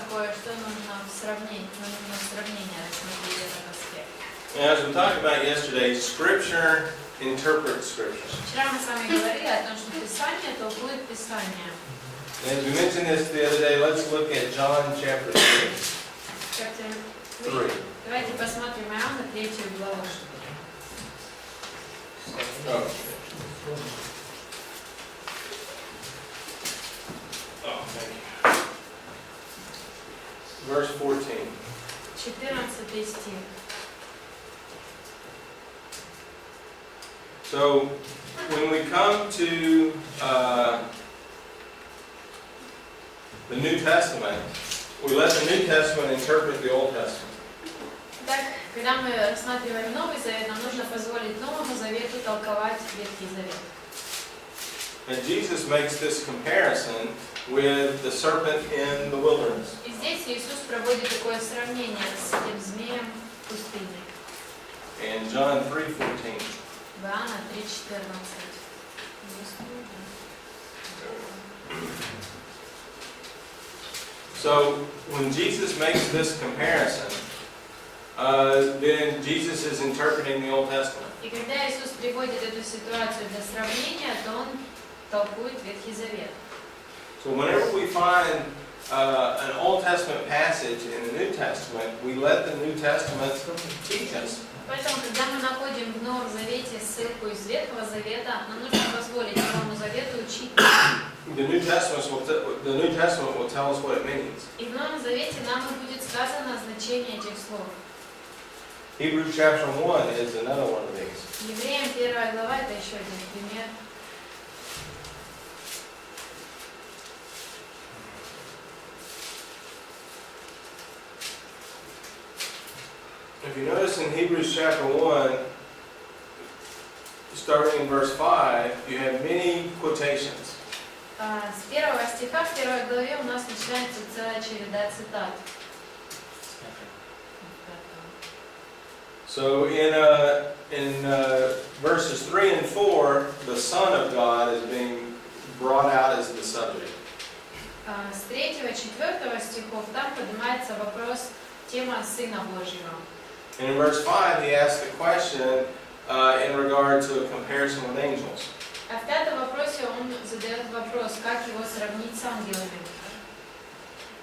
такое, что нужно сравнение рассмотреть этот аспект. As we talked about yesterday, Scripture interprets Scripture. Вчера мы с вами говорили о том, что Писание толкует Писание. As we mentioned this the other day, let's look at John chapter 3. Давайте посмотрим Иоанна 3 главу. Thank you. Verse 14. 14 стих. So, when we come to the New Testament, we let the New Testament interpret the Old Testament. Так, когда мы рассматриваем Новый Завет, нам нужно позволить Новому Завету толковать Ветхий Завет. And Jesus makes this comparison with the serpent in the wilderness. И здесь Иисус проводит такое сравнение с этим змеем в пустыне. In John 3:14. Иоанна 3:14. So, when Jesus makes this comparison, then Jesus is interpreting the Old Testament. И когда Иисус приводит эту ситуацию для сравнения, то Он толкует Ветхий Завет. So whenever we find an Old Testament passage in the New Testament, we let the New Testament teach us. Поэтому, когда мы находим в Новом Завете ссылку из Ветхого Завета, нам нужно позволить Новому Завету учить. The New Testament will tell us what it means. И в Новом Завете нам и будет сказано значение этих слов. Hebrews chapter 1 is another one of these. Евреям 1 глава это еще один пример. If you notice in Hebrews chapter 1, starting in verse 5, you have many quotations. С первого стиха в 1 главе у нас начинается целая череда цитат. So in verses 3 and 4, the Son of God is being brought out as the subject. С 3-4 стихов там поднимается вопрос, тема Сына Божьего. And in verse 5, he asks the question in regard to a comparison with angels. А в 5 вопросе он задает вопрос, как его сравнить с ангелами.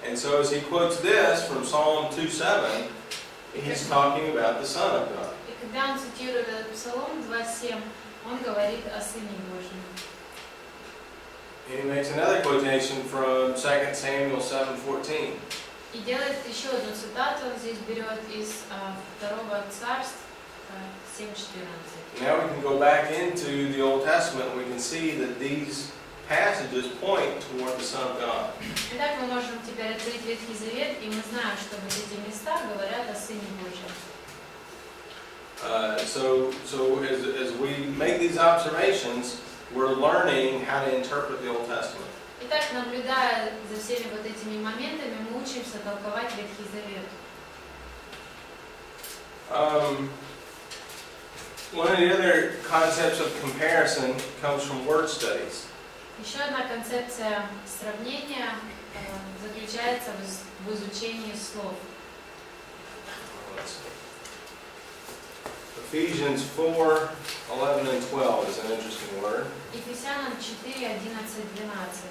And so as he quotes this from Psalm 2:7, he's talking about the Son of God. И когда он цитирует этот Псалом 2:7, он говорит о Сыне Божьем. And he makes another quotation from 2 Samuel 7:14. И делает еще одну цитату, он здесь берет из 2 Царств 7:14. Now we can go back into the Old Testament and we can see that these passages point toward the Son of God. Итак, мы можем теперь открыть Ветхий Завет, и мы знаем, что вот эти места говорят о Сыне Божьем. So as we make these observations, we're learning how to interpret the Old Testament. Итак, наблюдая за всеми вот этими моментами, мы учимся толковать Ветхий Завет. One of the other concepts of comparison comes from word studies. Еще одна концепция сравнения заключается в изучении слов. Ephesians 4:11 and 12 is an interesting word. Ефесянам 4:11-12.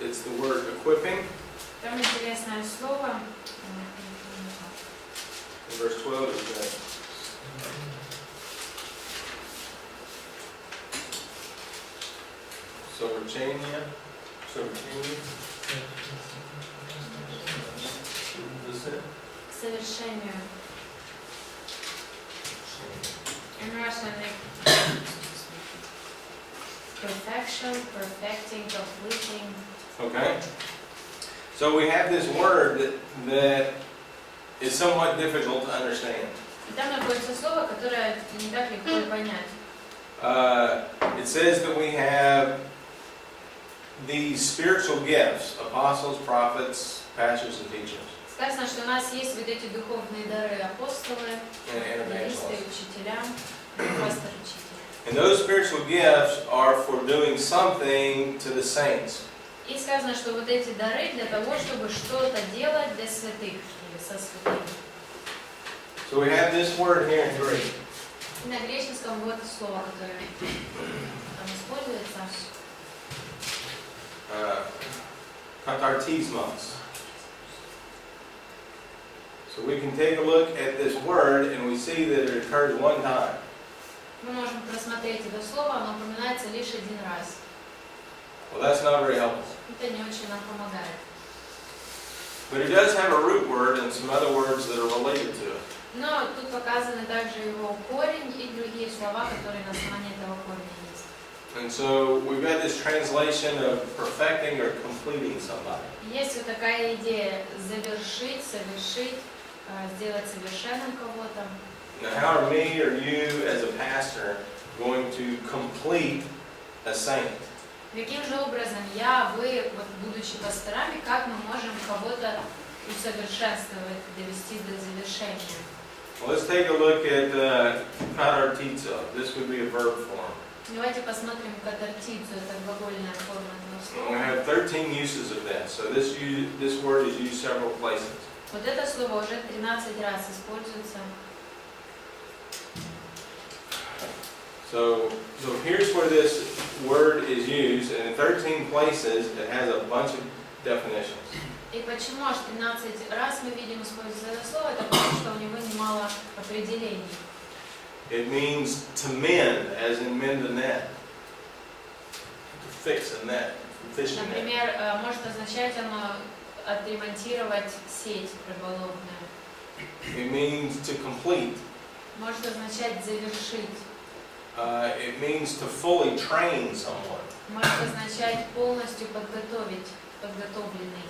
It's the word equipping. Там интересное слово. And verse 12 is that. Soberchania. К совершению. In Russian, perfection, perfecting, completing. Okay. So we have this word that is somewhat difficult to understand. И там находится слово, которое не так легко понять. It says that we have these spiritual gifts: apostles, prophets, pastors, and teachers. Сказано, что у нас есть вот эти духовные дары апостолы, евангелисты, учителя, пастор, учитель. And those spiritual gifts are for doing something to the saints. И сказано, что вот эти дары для того, чтобы что-то делать для святых или со святыми. So we have this word here in Greek. И на греческом вот слово, которое там используется. Katartismos. So we can take a look at this word and we see that it occurs one time. Мы можем просмотреть это слово, оно упоминается лишь один раз. Well, that's not very helpful. Это не очень нам помогает. But it does have a root word and some other words that are related to it. Но тут показаны также его корень и другие слова, которые на основании этого корня есть. And so we've got this translation of perfecting or completing somebody. Есть вот такая идея завершить, совершить, сделать совершенным кого-то. Now, how are me or you as a pastor going to complete a saint? Каким же образом я, вы, вот, будучи пасторами, как мы можем кого-то усовершенствовать, довести до завершения? Well, let's take a look at katartizo. This would be a verb form. Давайте посмотрим катартицию, это глагольная форма этого We слова. have 13 uses of this. So this word is used several places. Вот это слово уже 13 раз используется. So here's where this word is used, and in 13 places it has a bunch of definitions. И почему аж 13 раз мы видим использовать это слово? Это потому, что у него немало определений. It means to mend, as in mend a net. To fix a net, fishing net. Например, может означать оно отремонтировать сеть рыболовную. It means to complete. Может означать завершить. It means to fully train someone. Может означать полностью подготовить, подготовленный.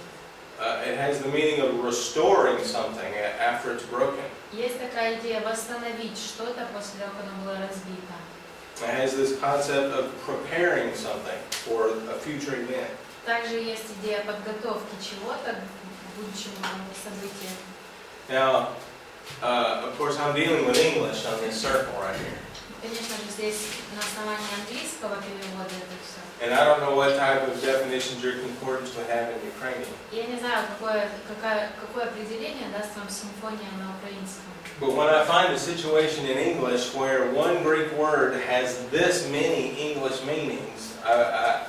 It has the meaning of restoring something after it's broken. Есть такая идея восстановить что-то после того, как оно было разбито. It has this concept of preparing something for a future event. Также есть идея подготовки чего-то к будущему событию. Now, of course, I'm dealing with English on this circle right here. Конечно же, здесь на основании английского перевода это все. And I don't know what type of definitions your concordance would have in Ukrainian. Я не знаю, какое определение даст вам симфония на украинском. But when I find a situation in English where one Greek word has this many English meanings, I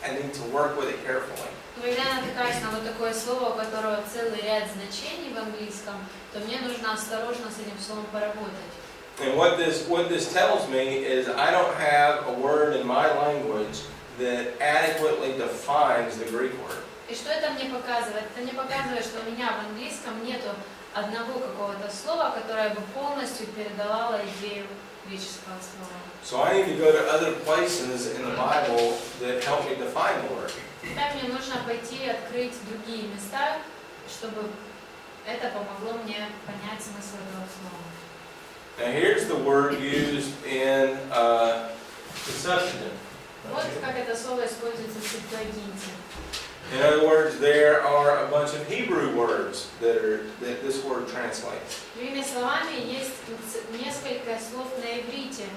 need to work with it carefully. Но когда я натыкаюсь на вот такое слово, у которого целый ряд значений в английском, то мне нужно осторожно с этим словом поработать. And what this tells me is I don't have a word in my language that adequately defines the Greek word. И что это мне показывает? Это мне показывает, что у меня в английском нету одного какого-то слова, которое бы полностью передавало идею греческого слова. So I need to go to other places in the Bible that help me define the word. Итак, мне нужно пойти и открыть другие места, чтобы это помогло мне понять смысл этого слова. Now here's the word used in the Septuagint. Вот как это слово используется в Септуагинте. In other words, there are a bunch of Hebrew words that this word translates. Другими словами, есть несколько слов на иврите,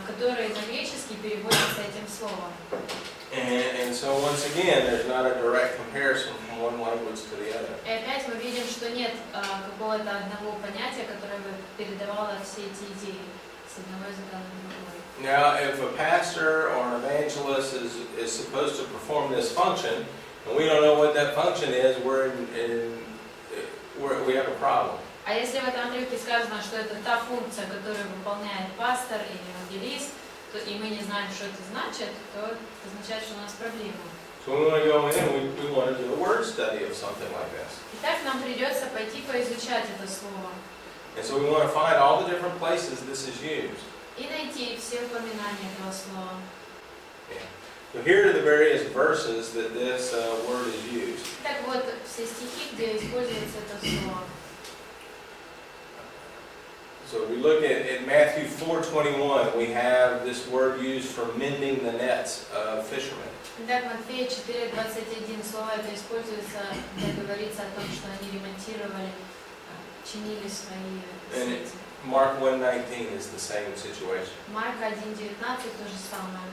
которые на греческий переводятся этим словом. And so once again, there's not a direct comparison from one language to the other. И опять мы видим, что нет какого-то одного понятия, которое бы передавало все эти идеи с одного языка на другой. Now, if a pastor or an evangelist is supposed to perform this function, and we don't know what that function is, we have a problem. А если в этом отрывке сказано, что это та функция, которую выполняет пастор или евангелист, и мы не знаем, что это значит, то это означает, что у нас проблема. So we want to go in, we want to do a word study of something like this. Итак, нам придется пойти поизучать это слово. And so we want to find all the different places this is used. И найти все упоминания этого слова. So here are the various verses that this word is used. Итак, вот все стихи, где используется это слово. So we look at Matthew 4:21, we have this word used for mending the nets of fishermen. Итак, Матфея 4:21 слово это используется, где говорится о том, что они ремонтировали, чинили свои сети. Mark 1:19 is the same situation. Марка 1:19 то же самое.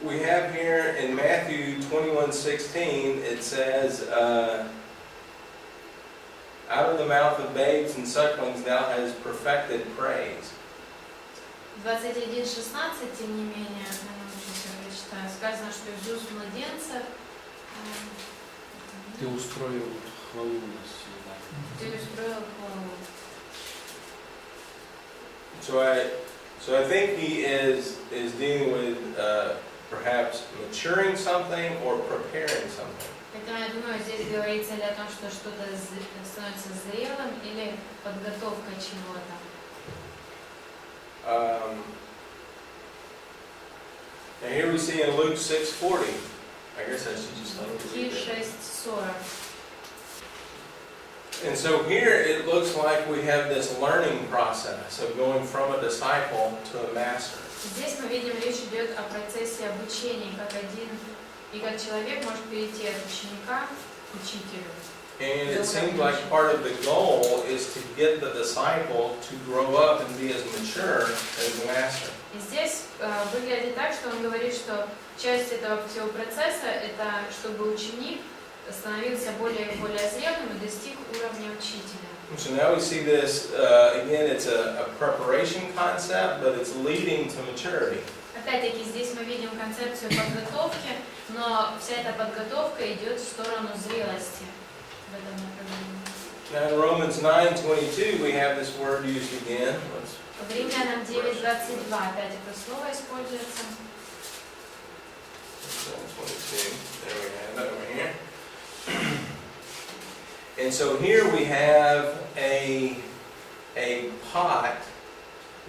we have here in Matthew 21:16, it says, out of the mouth of babes and sucklings thou hast perfected praise. 21:16, тем не менее, я прочитаю, сказано, что из уст младенцев Ты устроил хвалу на себя. ты устроил хвалу. So I think he is dealing with perhaps maturing something or preparing something. Поэтому я думаю, здесь говорится ли о том, что что-то становится зрелым или подготовка чего-то. And here we see in Luke 6:40. I guess I should just let you Луки read that. 6:40. And so here it looks like we have this learning process of going from a disciple to a master. Здесь мы видим, речь идет о процессе обучения, как один и как человек может перейти от ученика к учителю. And it seems like part of the goal is to get the disciple to grow up and be as mature as the master. И здесь выглядит так, что он говорит, что часть этого всего процесса – это чтобы ученик становился более и более зрелым и достиг уровня учителя. So now we see this, again, it's a preparation concept, but it's leading to maturity. Опять-таки здесь мы видим концепцию подготовки, но вся эта подготовка идет в сторону зрелости в этом направлении. Now in Romans 9:22 we have this word used again. В Римлянам 9:22 опять это слово используется. 9:22. There we have it over here. And so here we have a pot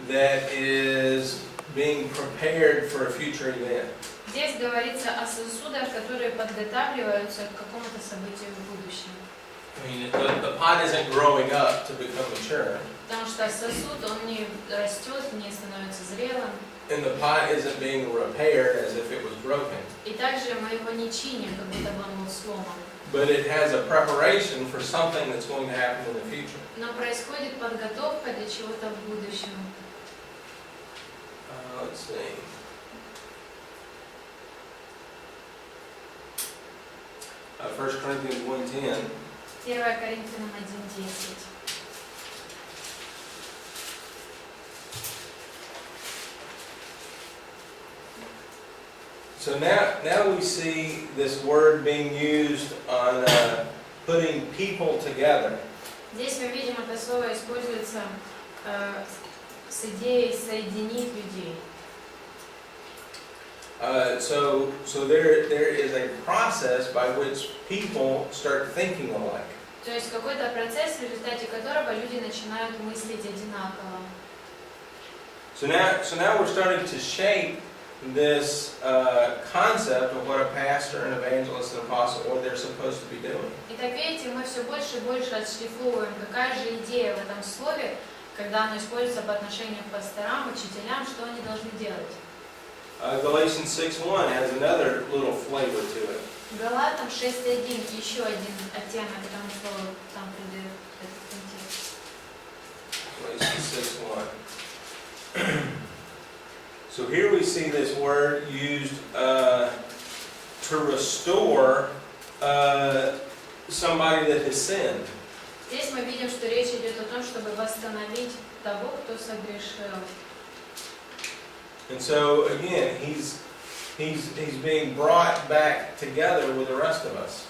that is being prepared for a future event. Здесь говорится о сосудах, которые подготавливаются к какому-то событию в будущем. I mean, the pot isn't growing up to become mature, Потому что сосуд, он не растет, не становится зрелым. and the pot isn't being repaired as if it was broken. И также мы его не чиним, как будто бы он был сломан. But it has a preparation for something that's going to happen in the future. Но происходит подготовка для чего-то в будущем. Let's see. 1 Corinthians 1:10. 1 Коринфянам 1:10. So now we see this word being used on putting people together. Здесь мы видим, это слово используется с идеей соединить людей. So there is a process by which people start thinking alike. То есть какой-то процесс, в результате которого люди начинают мыслить одинаково. So now we're starting to shape this concept of what a pastor, an evangelist, an apostle, what they're supposed to be doing. Итак, видите, мы все больше и больше отшлифовываем, какая же идея в этом слове, когда оно используется по отношению к пасторам, учителям, что они должны делать. Galatians 6:1 has another little flavor to it. Галатам 6:1, еще один оттенок этому слову там придает этот контекст. Galatians 6:1. So here we see this word used to restore somebody that has sinned. Здесь мы видим, что речь идет о том, чтобы восстановить того, кто согрешил. And so again, he's being brought back together with the rest of us.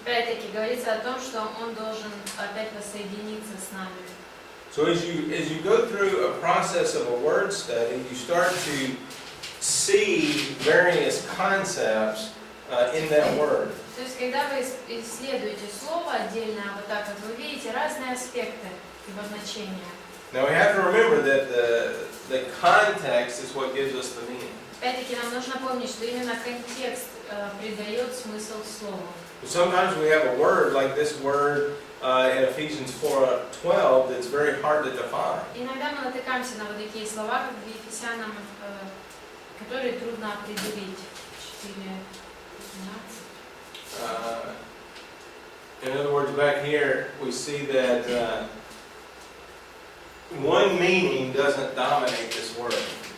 Опять-таки говорится о том, что он должен опять воссоединиться с нами. So as you go through a process of a word study, you start to see various concepts in that word. То есть, когда вы исследуете слово отдельно, вот так вот, вы видите разные аспекты его значения. Now we have to remember that the context is what gives us the meaning. Опять-таки нам нужно помнить, что именно контекст придает смысл слову. Sometimes we have a word like this word in Ephesians 4:12 that's very hard to define. Иногда мы натыкаемся на вот такие слова, как в Ефесянам, которые трудно определить. 4:12. In other words, back here we see that one meaning doesn't dominate this word.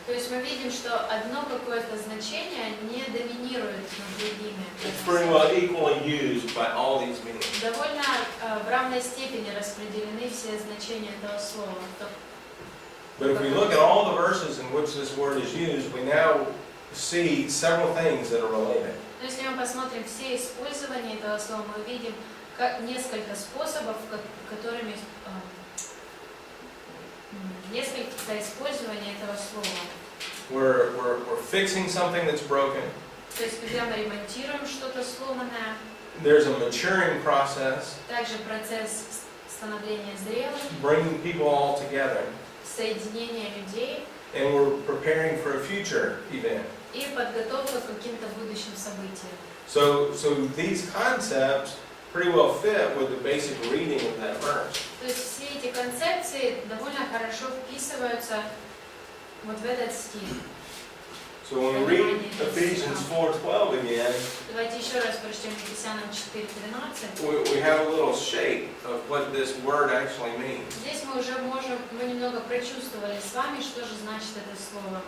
То есть мы видим, что одно какое-то значение не доминирует над другими. It's pretty well equally used by all these meanings. Довольно в равной степени распределены все значения этого слова. But if we look at all the verses in which this word is used, we now see several things that are related. Но если мы посмотрим все использования этого слова, мы видим несколько способов, которыми несколько использований этого слова. We're fixing something that's broken. То есть, когда мы ремонтируем что-то сломанное, There's a maturing process, также процесс становления зрелым, bringing people all together, соединение людей and we're preparing for a future event. и подготовка к каким-то будущим событиям. So these concepts pretty well fit with the basic reading of that verse. То есть все эти концепции довольно хорошо вписываются вот в этот стих. So when we read Ephesians 4:12 again, Давайте еще раз прочтем Ефесянам 4:13. we have a little shape of what this word actually means. Здесь мы уже мы немного прочувствовали с вами, что же значит это слово.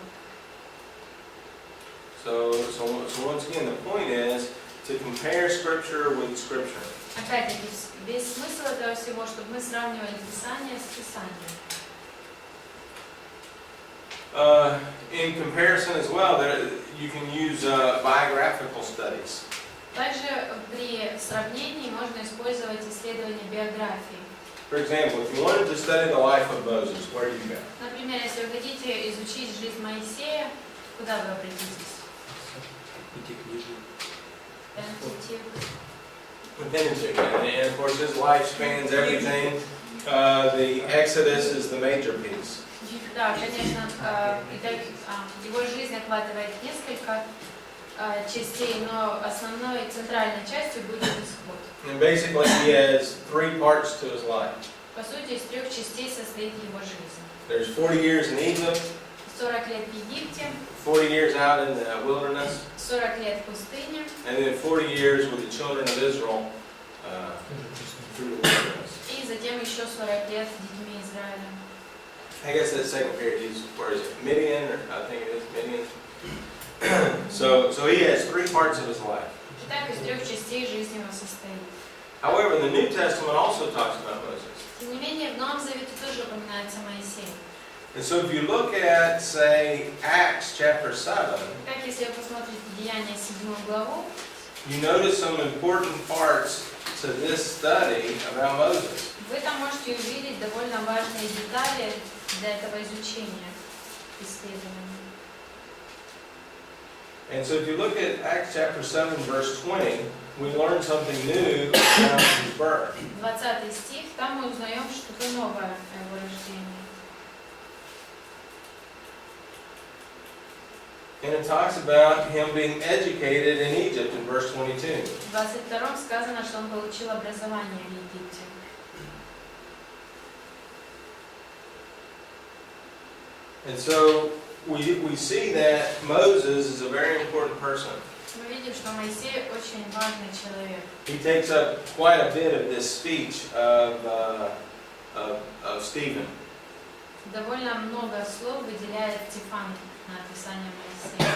So once again, the point is to compare Scripture with Scripture. Опять-таки, весь смысл этого всего, чтобы мы сравнивали Писание с Писанием. In comparison as well, you can use biographical studies. Также при сравнении можно использовать исследование биографии. For example, if you wanted to study the life of Moses, where do you go? Например, если вы хотите изучить жизнь Моисея, куда вы обратитесь? Pentateuch, and of course his life spans everything. The Exodus is the major piece. Да, конечно, его жизнь охватывает несколько частей, но основной центральной частью будет исход. And basically he has 3 parts to his life. По сути, из 3 частей состоит его жизнь. There's 40 years in Egypt, 40 лет в Египте, 40 years out in the wilderness, 40 лет в пустыне, and then 40 years with the children of Israel through the wilderness. и затем еще 40 лет с детьми Израиля. I guess that second period is, where is it, Midian, or I think it is Midian. So he has 3 parts of his life. Итак, из 3 частей жизнь его состоит. However, the New Testament also talks about Moses. Тем не менее, в Новом Завете тоже упоминается Моисей. And so if you look at, say, Acts chapter 7, Так, если вы посмотрите Деяния 7 главу, you notice some important parts to this study about Moses. вы там можете увидеть довольно важные детали для этого изучения, исследования. And so if you look at Acts chapter 7, verse 20, we learn something new about his birth. 20 стих, там мы узнаем что-то новое о его рождении. And it talks about him being educated in Egypt in verse 22. В 22 сказано, что он получил образование в Египте. And so we see that Moses is a very important person. Мы видим, что Моисей очень важный человек. He takes up quite a bit of this speech of Stephen. Довольно много слов выделяет Стефан на описание Моисея.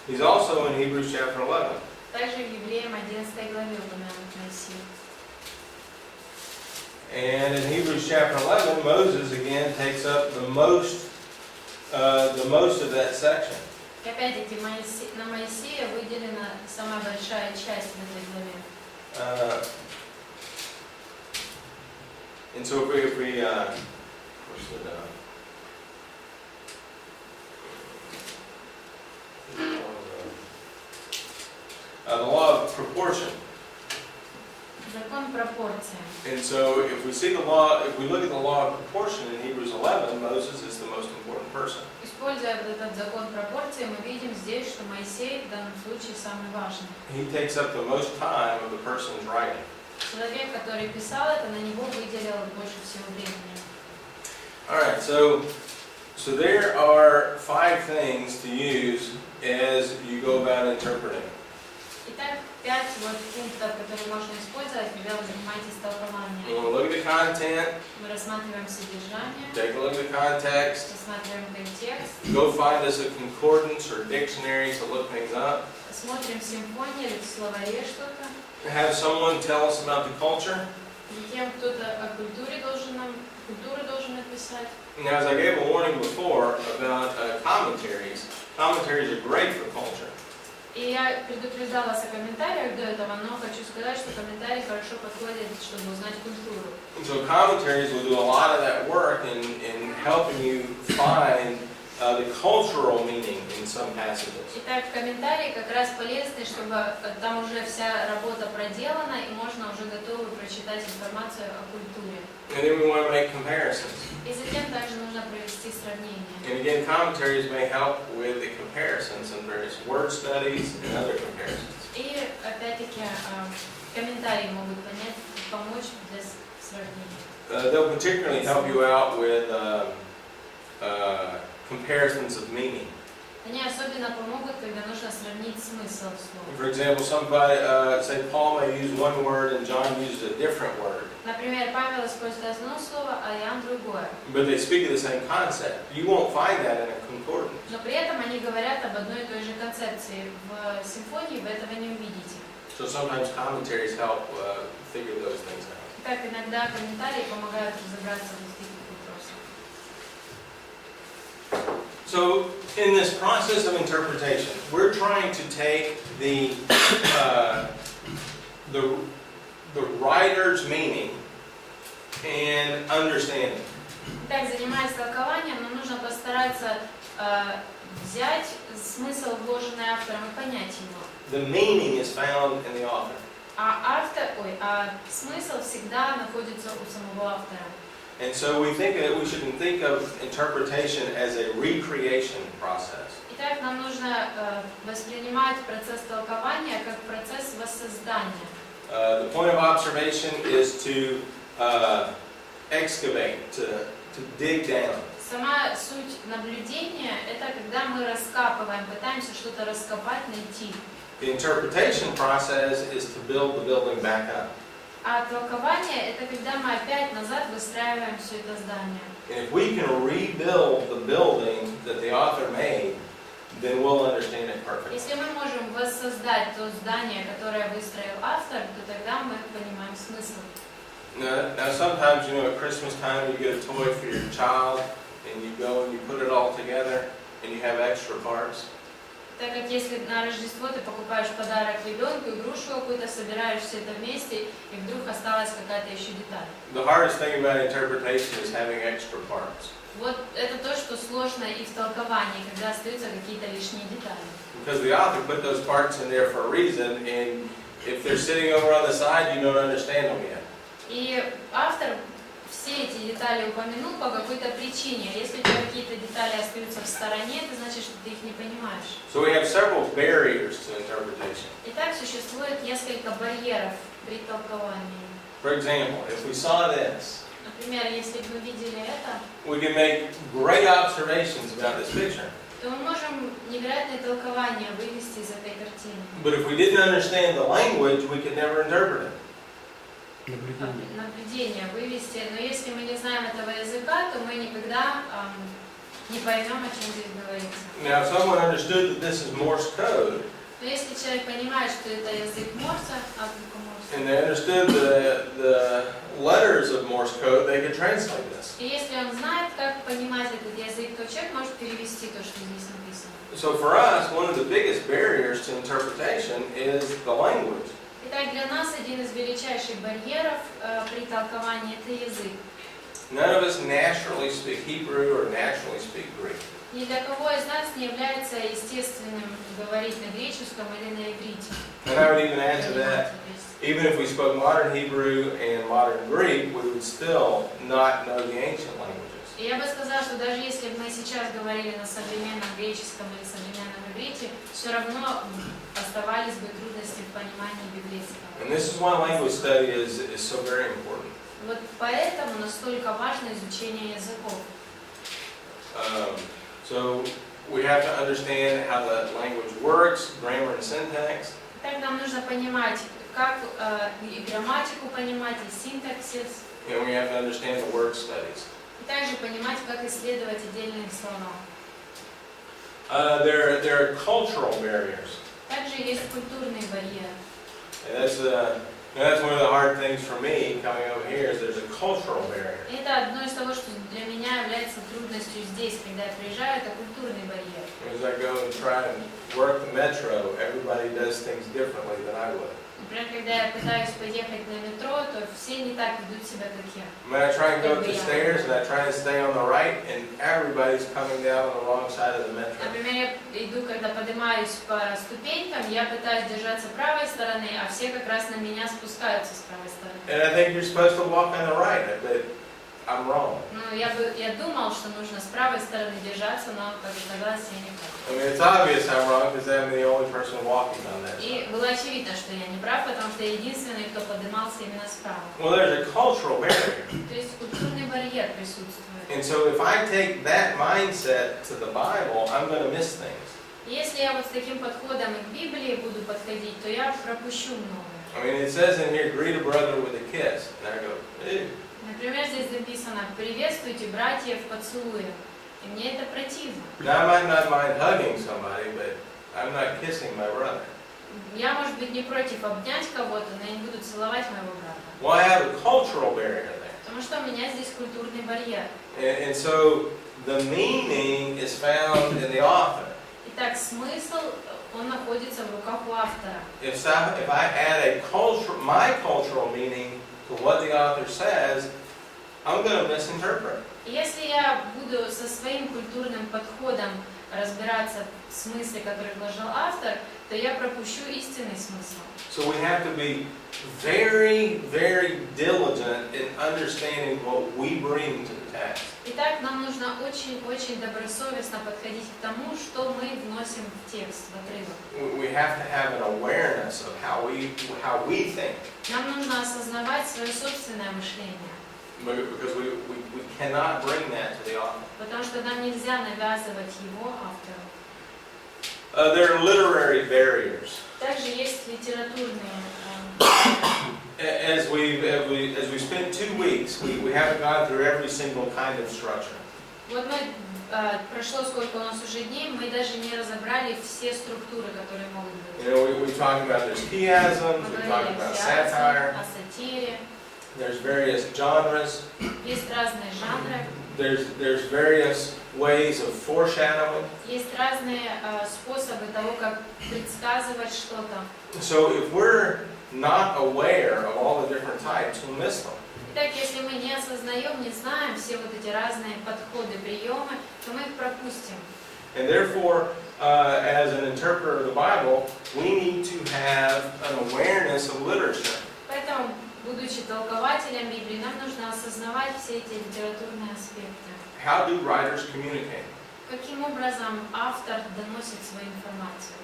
He's also in Hebrews chapter 11. Также в Евреям 11 главе упомянут Моисей. And in Hebrews chapter 11, Moses again takes up the most of that section. И опять-таки на Моисея выделена самая большая часть в этой главе. And so if we push it down. The law of proportion. Закон пропорции. And so if we see the law, if we look at the law of proportion in Hebrews 11, Moses is the most important person. Используя вот этот закон пропорции, мы видим здесь, что Моисей в данном случае самый важный. He takes up the most time of the person's writing. Человек, который писал это, на него выделил больше всего времени. All right, so there are 5 things to use as you go about interpreting. Итак, 5 вот пунктов, которые можно использовать, когда вы занимаетесь You толкованием. want to look at the content, Мы рассматриваем содержание, take a look at the context, рассматриваем контекст, go find us a concordance or dictionary to look things up, смотрим симфонию или в словаре что-то. have someone tell us about the culture. Затем кто-то о культуре должен написать. Now, as I gave a warning before about commentaries, commentaries are great for culture. И я предупреждала вас о комментариях до этого, но хочу сказать, что комментарии хорошо подходят, чтобы узнать культуру. And so commentaries will do a lot of that work in helping you find the cultural meaning in some passages. Итак, комментарии как раз полезны, чтобы там уже вся работа проделана, и можно уже готовы прочитать информацию о культуре. And then we want to make comparisons. И затем также нужно провести сравнение. And again, commentaries may help with the comparisons and various word studies and other comparisons. И опять-таки комментарии могут помочь для сравнения. They'll particularly help you out with comparisons of meaning. Они особенно помогут, когда нужно сравнить смысл слова. For example, somebody, say Paul may use one word and John used a different word. Например, Павел использует одно слово, а Иоанн другое. But they speak of the same concept. You won't find that in a concordance. Но при этом они говорят об одной и той же концепции. В симфонии вы этого не увидите. So sometimes commentaries help figure those things out. Итак, иногда комментарии помогают разобраться в таких вопросах. So in this process of interpretation, we're trying to take the writer's meaning and understand it. Итак, занимаясь толкованием, нам нужно постараться взять смысл, вложенный автором, и понять его. The meaning is found in the author. А смысл всегда находится у самого автора. And so we shouldn't think of interpretation as a recreation process. Итак, нам нужно воспринимать процесс толкования как процесс воссоздания. The point of observation is to excavate, to dig down. Сама суть наблюдения – это когда мы раскапываем, пытаемся что-то раскопать, найти. The interpretation process is to build the building back up. А толкование – это когда мы опять назад выстраиваем все это здание. And if we can rebuild the building that the author made, then we'll understand it perfectly. Если мы можем воссоздать то здание, которое выстроил автор, то тогда мы понимаем смысл. Now sometimes, at Christmas time you get a toy for your child and you go and you put it all together and you have extra parts. Так как если на Рождество ты покупаешь подарок ребенку, игрушку какую-то, собираешь все это вместе, и вдруг осталась какая-то еще деталь. The hardest thing about interpretation is having extra parts. Вот это то, что сложно и в толковании, когда остаются какие-то лишние детали. Because the author put those parts in there for a reason, and if they're sitting over on the side, you don't understand them yet. И автор все эти детали упомянул по какой-то причине. Если у тебя какие-то детали остаются в стороне, это значит, что ты их не понимаешь. So we have several barriers to interpretation. Итак, существует несколько барьеров при толковании. For example, if we saw this, Например, если бы мы видели это, we can make great observations about this picture. то мы можем невероятное толкование вывести из этой картины. But if we didn't understand the language, we could never interpret it. Наблюдение вывести. Но если мы не знаем этого языка, то мы никогда не поймем, о чем здесь говорится. Now, if someone understood that this is Morse code, Но если человек понимает, что это язык Морса, азбука Морса, and they understood the letters of Morse code, they could translate this. и если он знает, как понимать этот язык, то человек может перевести то, что здесь написано. So for us, one of the biggest barriers to interpretation is the language. Итак, для нас один из величайших барьеров при толковании – это язык. None of us naturally speak Hebrew or naturally speak Greek. Ни для кого из нас не является естественным говорить на греческом или на иврите. And I would even add to that, even if we spoke modern Hebrew and modern Greek, we would still not know the ancient languages. И я бы сказала, что даже если бы мы сейчас говорили на современном греческом или современном иврите, все равно оставались бы трудности в понимании библейского. And this is why language study is so very important. Вот поэтому настолько важно изучение языков. So we have to understand how the language works, grammar and syntax. Так нам нужно понимать, как и грамматику понимать, и синтаксис, And we have to understand the word studies. и также понимать, как исследовать отдельные слова. There are cultural barriers. Также есть культурный барьер. And that's one of the hard things for me coming over here is there's a cultural barrier. И это одно из того, что для меня является трудностью здесь, когда я приезжаю, это культурный барьер. As I go and try and work the metro, everybody does things differently than I would. Например, когда я пытаюсь поехать на метро, то все не так ведут себя, как я. When I try and go up the stairs and I try and stay on the right and everybody's coming down on the wrong side of the metro. Например, я иду, когда поднимаюсь по ступенькам, я пытаюсь держаться правой стороны, а все как раз на меня спускаются с правой стороны. And I think you're supposed to walk on the right, but I'm wrong. Ну, я думал, что нужно с правой стороны держаться, но, как оказалось, я не прав. I mean, it's obvious I'm wrong because I'm the only person walking on that И side. было очевидно, что я не прав, потому что я единственный, кто поднимался именно справа. Well, there's a cultural barrier. То есть культурный барьер присутствует. And so if I take that mindset to the Bible, I'm going to miss things. Если я вот с таким подходом и к Библии буду подходить, то я пропущу многое. I mean, it says in here, greet a brother with a kiss. And I go, ew. Например, здесь написано «Приветствуйте братьев поцелуем». И мне это противно. Now, I might not mind hugging somebody, but I'm not kissing my brother. Я, может быть, не против обнять кого-то, но я не буду целовать моего брата. Well, I have a cultural barrier there. Потому что у меня здесь культурный барьер. And so the meaning is found in the author. Итак, смысл, он находится в руках у автора. If I add my cultural meaning to what the author says, I'm going to misinterpret. Если я буду со своим культурным подходом разбираться в смысле, который вложил автор, то я пропущу истинный смысл. So we have to be very, very diligent in understanding what we bring to the text. Итак, нам нужно очень-очень добросовестно подходить к тому, что мы вносим в текст, в отрывок. We have to have an awareness of how we think. Нам нужно осознавать свое собственное мышление. Because we cannot bring that to the author. Потому что нам нельзя навязывать его автору. There are literary barriers. Также есть литературные. As we spent 2 weeks, we haven't gone through every single kind of structure. Вот мы прошло сколько у нас уже дней, мы даже не разобрали все структуры, которые могут быть. You know, we talked about there's chiasms, Мы we говорили talked о about театре, satire. о сатире. There's various genres. Есть разные жанры, There's various ways of foreshadowing. есть разные способы того, как предсказывать что-то. So if we're not aware of all the different types, we'll miss them. Итак, если мы не осознаем, не знаем все вот эти разные подходы, приемы, то мы их пропустим. And therefore, as an interpreter of the Bible, we need to have an awareness of literature. Поэтому, будучи толкователем Библии, нам нужно осознавать все эти литературные аспекты. How do writers communicate? Каким образом автор доносит свою информацию?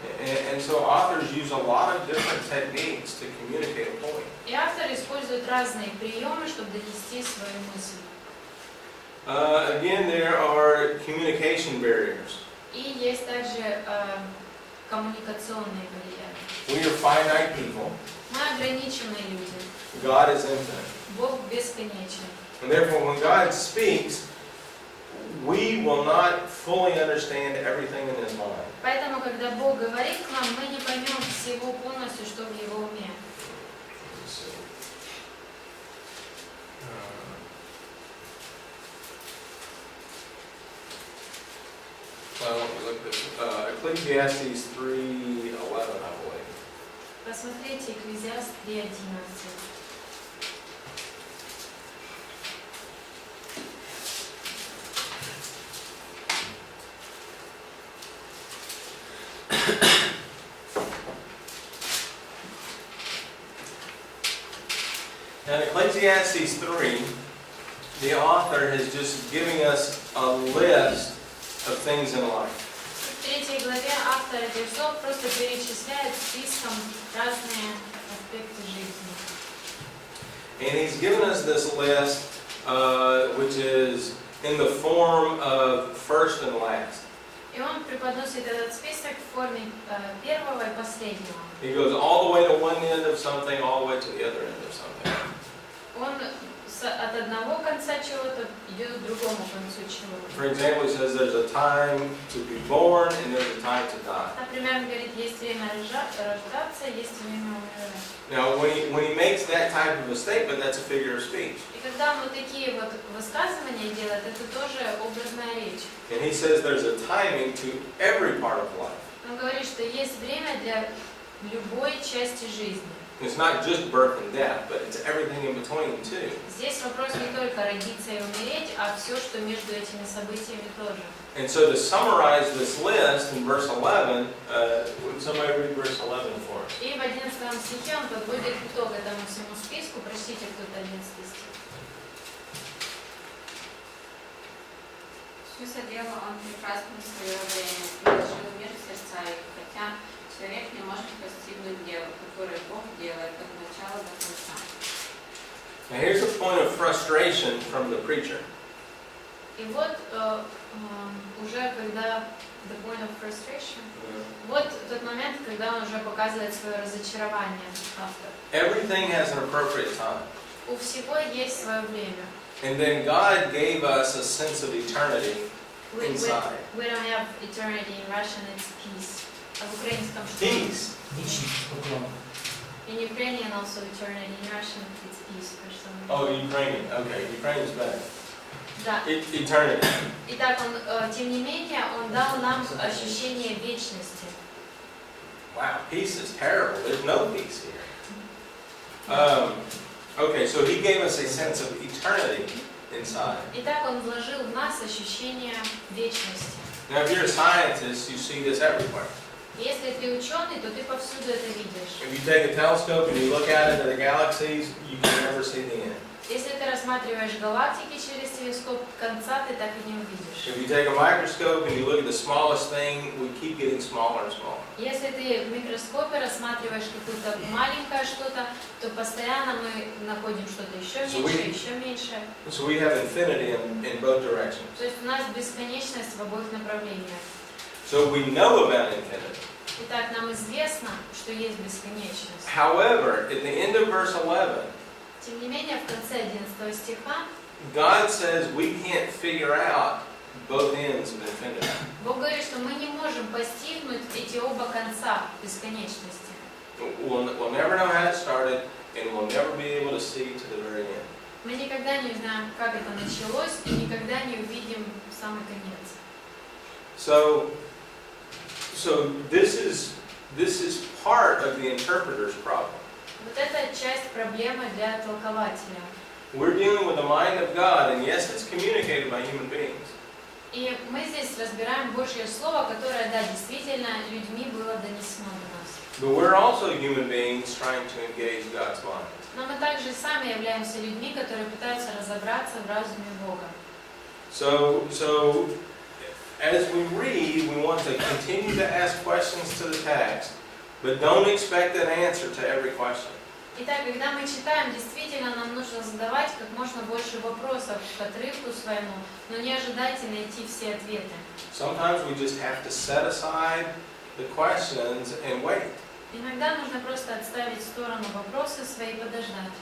And so authors use a lot of different techniques to communicate a point. И автор использует разные приемы, чтобы донести свою мысль. Again, there are communication barriers. И есть также коммуникационные барьеры. We are finite people. Мы ограниченные люди. God is infinite. Бог бесконечен. And therefore, when God speaks, we will not fully understand everything in His mind. Поэтому, когда Бог говорит к нам, мы не поймем всего полностью, что в Его уме. Let's see. Well, look at this. Ecclesiastes 3:11, I believe. Посмотрите Экклезиаст 3:11. Now, in Ecclesiastes 3, the author is just giving us a list of things in life. В 3 главе автор этих слов просто перечисляет списком разные аспекты жизни. And he's given us this list, which is in the form of first and last. И он преподносит выносит этот список в форме первого и последнего. He goes all the way to one end of something, all the way to the other end of something. Он от одного конца чего-то идет к другому концу чего-то. For example, he says there's a time to be born and there's a time to die. Например, он говорит, есть время рождаться, есть время умирать. Now, when he makes that type of a statement, that's a figure of speech. И когда он вот такие вот высказывания делает, это тоже образная речь. And he says there's a timing to every part of life. Он говорит, что есть время для любой части жизни. It's not just birth and death, but it's everything in between too. Здесь вопрос не только родиться и умереть, а все, что между этими событиями тоже. And so to summarize this list in verse 11, would somebody read verse 11 for us? И в 11 стихе он подводит итог этому всему списку. Прочтите кто-то 11 стих. Всю соделал он прекрасно в свое время, и вложил мир в сердца их, хотя человек не может постигнуть дело, которое Бог делает от начала до конца. Now here's a point of frustration from the preacher. И вот уже когда the point of frustration, вот тот момент, когда он уже показывает свое разочарование, автор. Everything has an appropriate time. У всего есть свое время. And then God gave us a sense of eternity inside. We don't have eternity in Russian, it's peace. А в украинском что? Peace. In Ukrainian also eternity, in Russian it's peace. Кажется, Oh, Ukrainian. Okay, Ukrainian's better. Да. Eternity. Итак, он, тем не менее, он дал нам ощущение вечности. Wow, peace is terrible. There's no peace here. Okay, so he gave us a sense of eternity inside. Итак, он вложил в нас ощущение вечности. Now, if you're a scientist, you see this everywhere. Если ты ученый, то ты повсюду это видишь. If you take a telescope and you look out into the galaxies, you can never see the end. Если ты рассматриваешь галактики через телескоп, конца ты так и не увидишь. If you take a microscope and you look at the smallest thing, we keep getting smaller and smaller. Если ты в микроскопе рассматриваешь какое-то маленькое что-то, то постоянно мы находим что-то еще меньше, еще меньше. So we have infinity in both directions. То есть у нас бесконечность в обоих направлениях. So we know about infinity. Итак, нам известно, что есть бесконечность. However, at the end of verse 11, Тем не менее, в конце 11 стиха God says we can't figure out both ends of infinity. Бог говорит, что мы не можем постигнуть эти оба конца бесконечности. We'll never know how it started, and we'll never be able to see to the very end. Мы никогда не узнаем, как это началось, и никогда не увидим самый конец. So this is part of the interpreter's problem. Вот это часть проблемы для толкователя. We're dealing with the mind of God, and yes, it's communicated by human beings. И мы здесь разбираем Божье Слово, которое, да, действительно людьми было донесено до нас. But we're also human beings trying to engage God's mind. Но мы также сами являемся людьми, которые пытаются разобраться в разуме Бога. So as we read, we want to continue to ask questions to the text, but don't expect an answer to every question. Итак, когда мы читаем, действительно нам нужно задавать как можно больше вопросов к отрывку своему, но не ожидайте найти все ответы. Sometimes we just have to set aside the questions and wait. Иногда нужно просто отставить в сторону вопросы свои и подождать.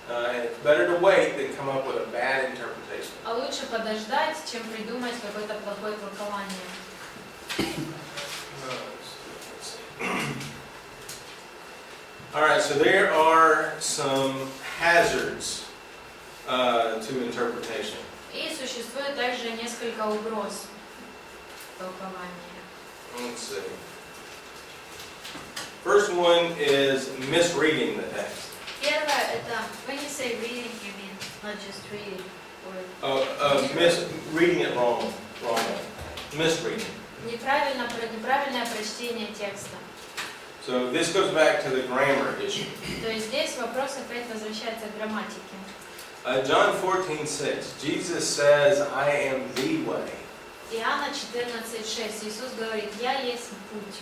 And it's better to wait than come up with a bad interpretation. А лучше подождать, чем придумать какое-то плохое толкование. All right, so there are some hazards to interpretation. И существует также несколько угроз толкования. Let's see. First one is misreading the text. Первое это when you say reading, you mean not just reading or Reading it wrong. Misreading. неправильное прочтение текста. So this goes back to the grammar issue. То есть здесь вопрос опять возвращается к грамматике. John 14:6. Jesus says, "I am the way." Иоанна 14:6. Иисус говорит: «Я есть путь».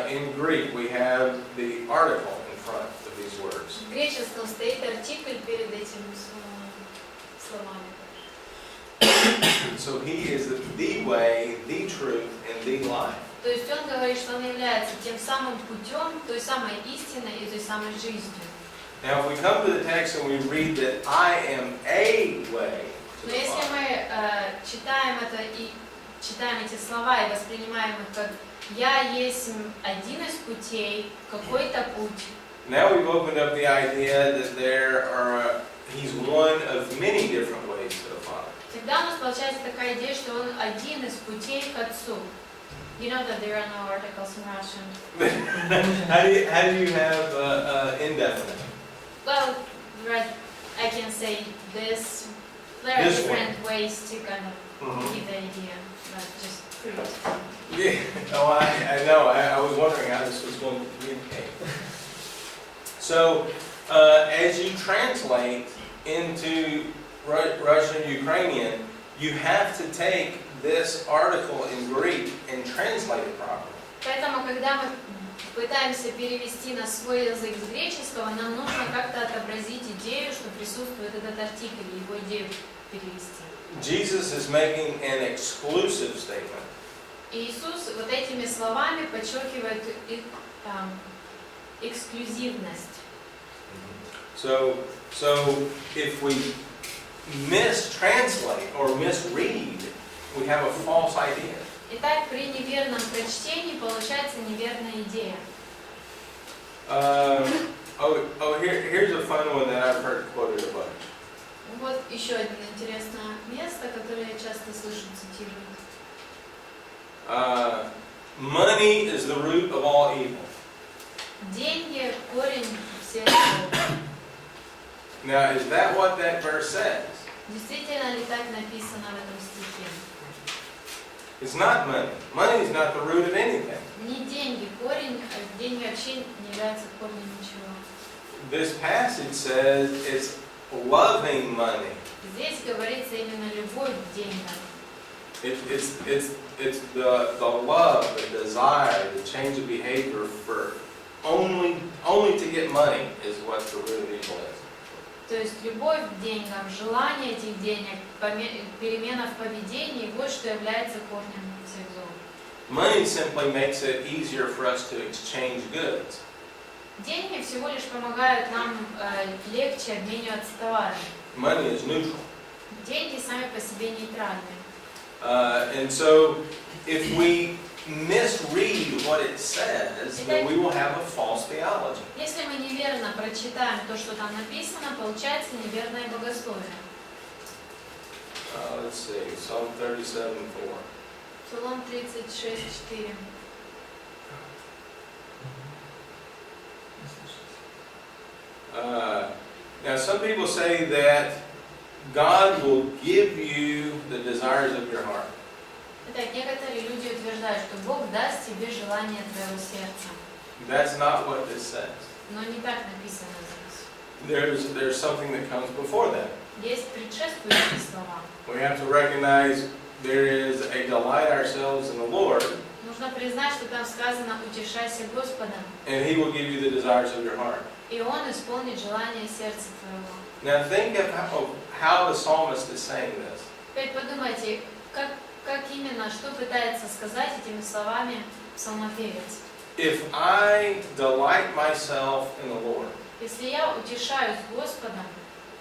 In Greek, we have the article in front of these words. В греческом стоит артикль перед этими словами. So he is the way, the truth, and the life. То есть он говорит, что он является тем самым путем, той самой истиной и той самой жизнью. Now, if we come to the text and we read that I am a way to Но the если Father, мы читаем это и читаем эти слова и воспринимаем их как «Я есть один из путей, какой-то путь», now we've opened up the idea that he's one of many different ways to the Father. тогда у нас получается такая идея, что он один из путей к Отцу. You know that there are no articles in Russian. How do you have indefinite? Well, right, I can say this. There are This different ways to kind of Mhm. give the idea, but just prove it. Yeah, no, I know. I was wondering how this was going to communicate. So, as you translate into Russian, Ukrainian, you have to take this article in Greek and translate it properly. Поэтому, когда мы пытаемся перевести на свой язык с греческого, нам нужно как-то отобразить идею, что присутствует этот артикль, и его идею перевести. Jesus is making an exclusive statement. И Иисус вот этими словами подчеркивает эксклюзивность. So if we mistranslate or misread, we have a false idea. Итак, при неверном прочтении получается неверная идея. Here's a fun one that I've heard quoted a bunch. Вот еще одно интересное место, которое я часто слышу цитируют. Money is the root of all evil. Деньги – корень всех зол. Now, is that what that verse says? Действительно ли так написано в этом стихе? It's not money. Money is not the root of anything. Не деньги корень, а деньги вообще не являются корнем ничего. This passage says it's loving money. Здесь говорится именно любовь к деньгам. It's the love, the desire, the change of behavior for only to get money is what the root of evil is. То есть любовь к деньгам, желание этих денег, перемена в поведении – вот что является корнем всех зол. Money simply makes it easier for us to exchange goods. Деньги всего лишь помогают нам легче обмениваться товарами. Money is neutral. Деньги сами по себе нейтральны. And so, if we misread what it says, then we will have a false theology. Если мы неверно прочитаем то, что там написано, получается неверное богословие. Let's see, Psalm 37:4. Псалом 36:4. Now, some people say that God will give you the desires of your heart. Итак, некоторые люди утверждают, что Бог даст тебе желание твоего сердца. That's not what this says. Но не так написано здесь. There's something that comes before that. Есть предшествующие слова. We have to recognize there is a delight ourselves in the Lord, Нужно признать, что там сказано «утешайся Господом», and He will give you the desires of your heart. и Он исполнит желание сердца твоего. Now think of how the psalmist is saying this. Теперь подумайте, как именно, что пытается сказать этими словами псалмопевец. If I delight myself in the Lord, Если я утешаюсь Господом,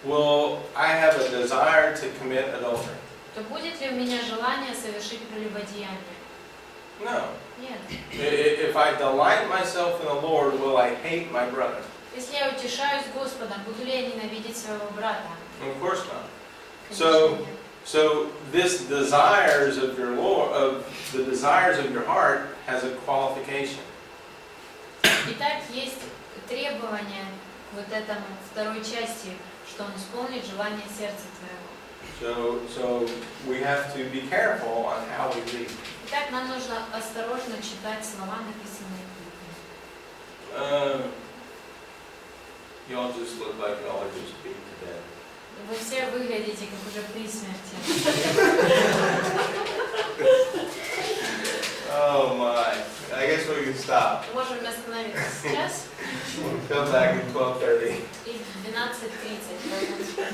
will I have a desire to commit adultery? то будет ли у меня желание совершить прелюбодеяние? No. Нет. If I delight myself in the Lord, will I hate my brother? Если я утешаюсь Господом, буду ли я ненавидеть своего брата? Of course not. Конечно, нет. So this desires of your Lord, of the desires of your heart, has a qualification. Итак, есть требование к вот этому второй части, что он исполнит желание сердца твоего. So we have to be careful on how we read. Итак, нам нужно осторожно читать слова, написанные в Библии. Y'all just look like y'all are just beat to death. Вы все выглядите как уже при смерти. Oh my! I guess we can stop. Можем остановиться сейчас Come back at 12:30. и в 12:30.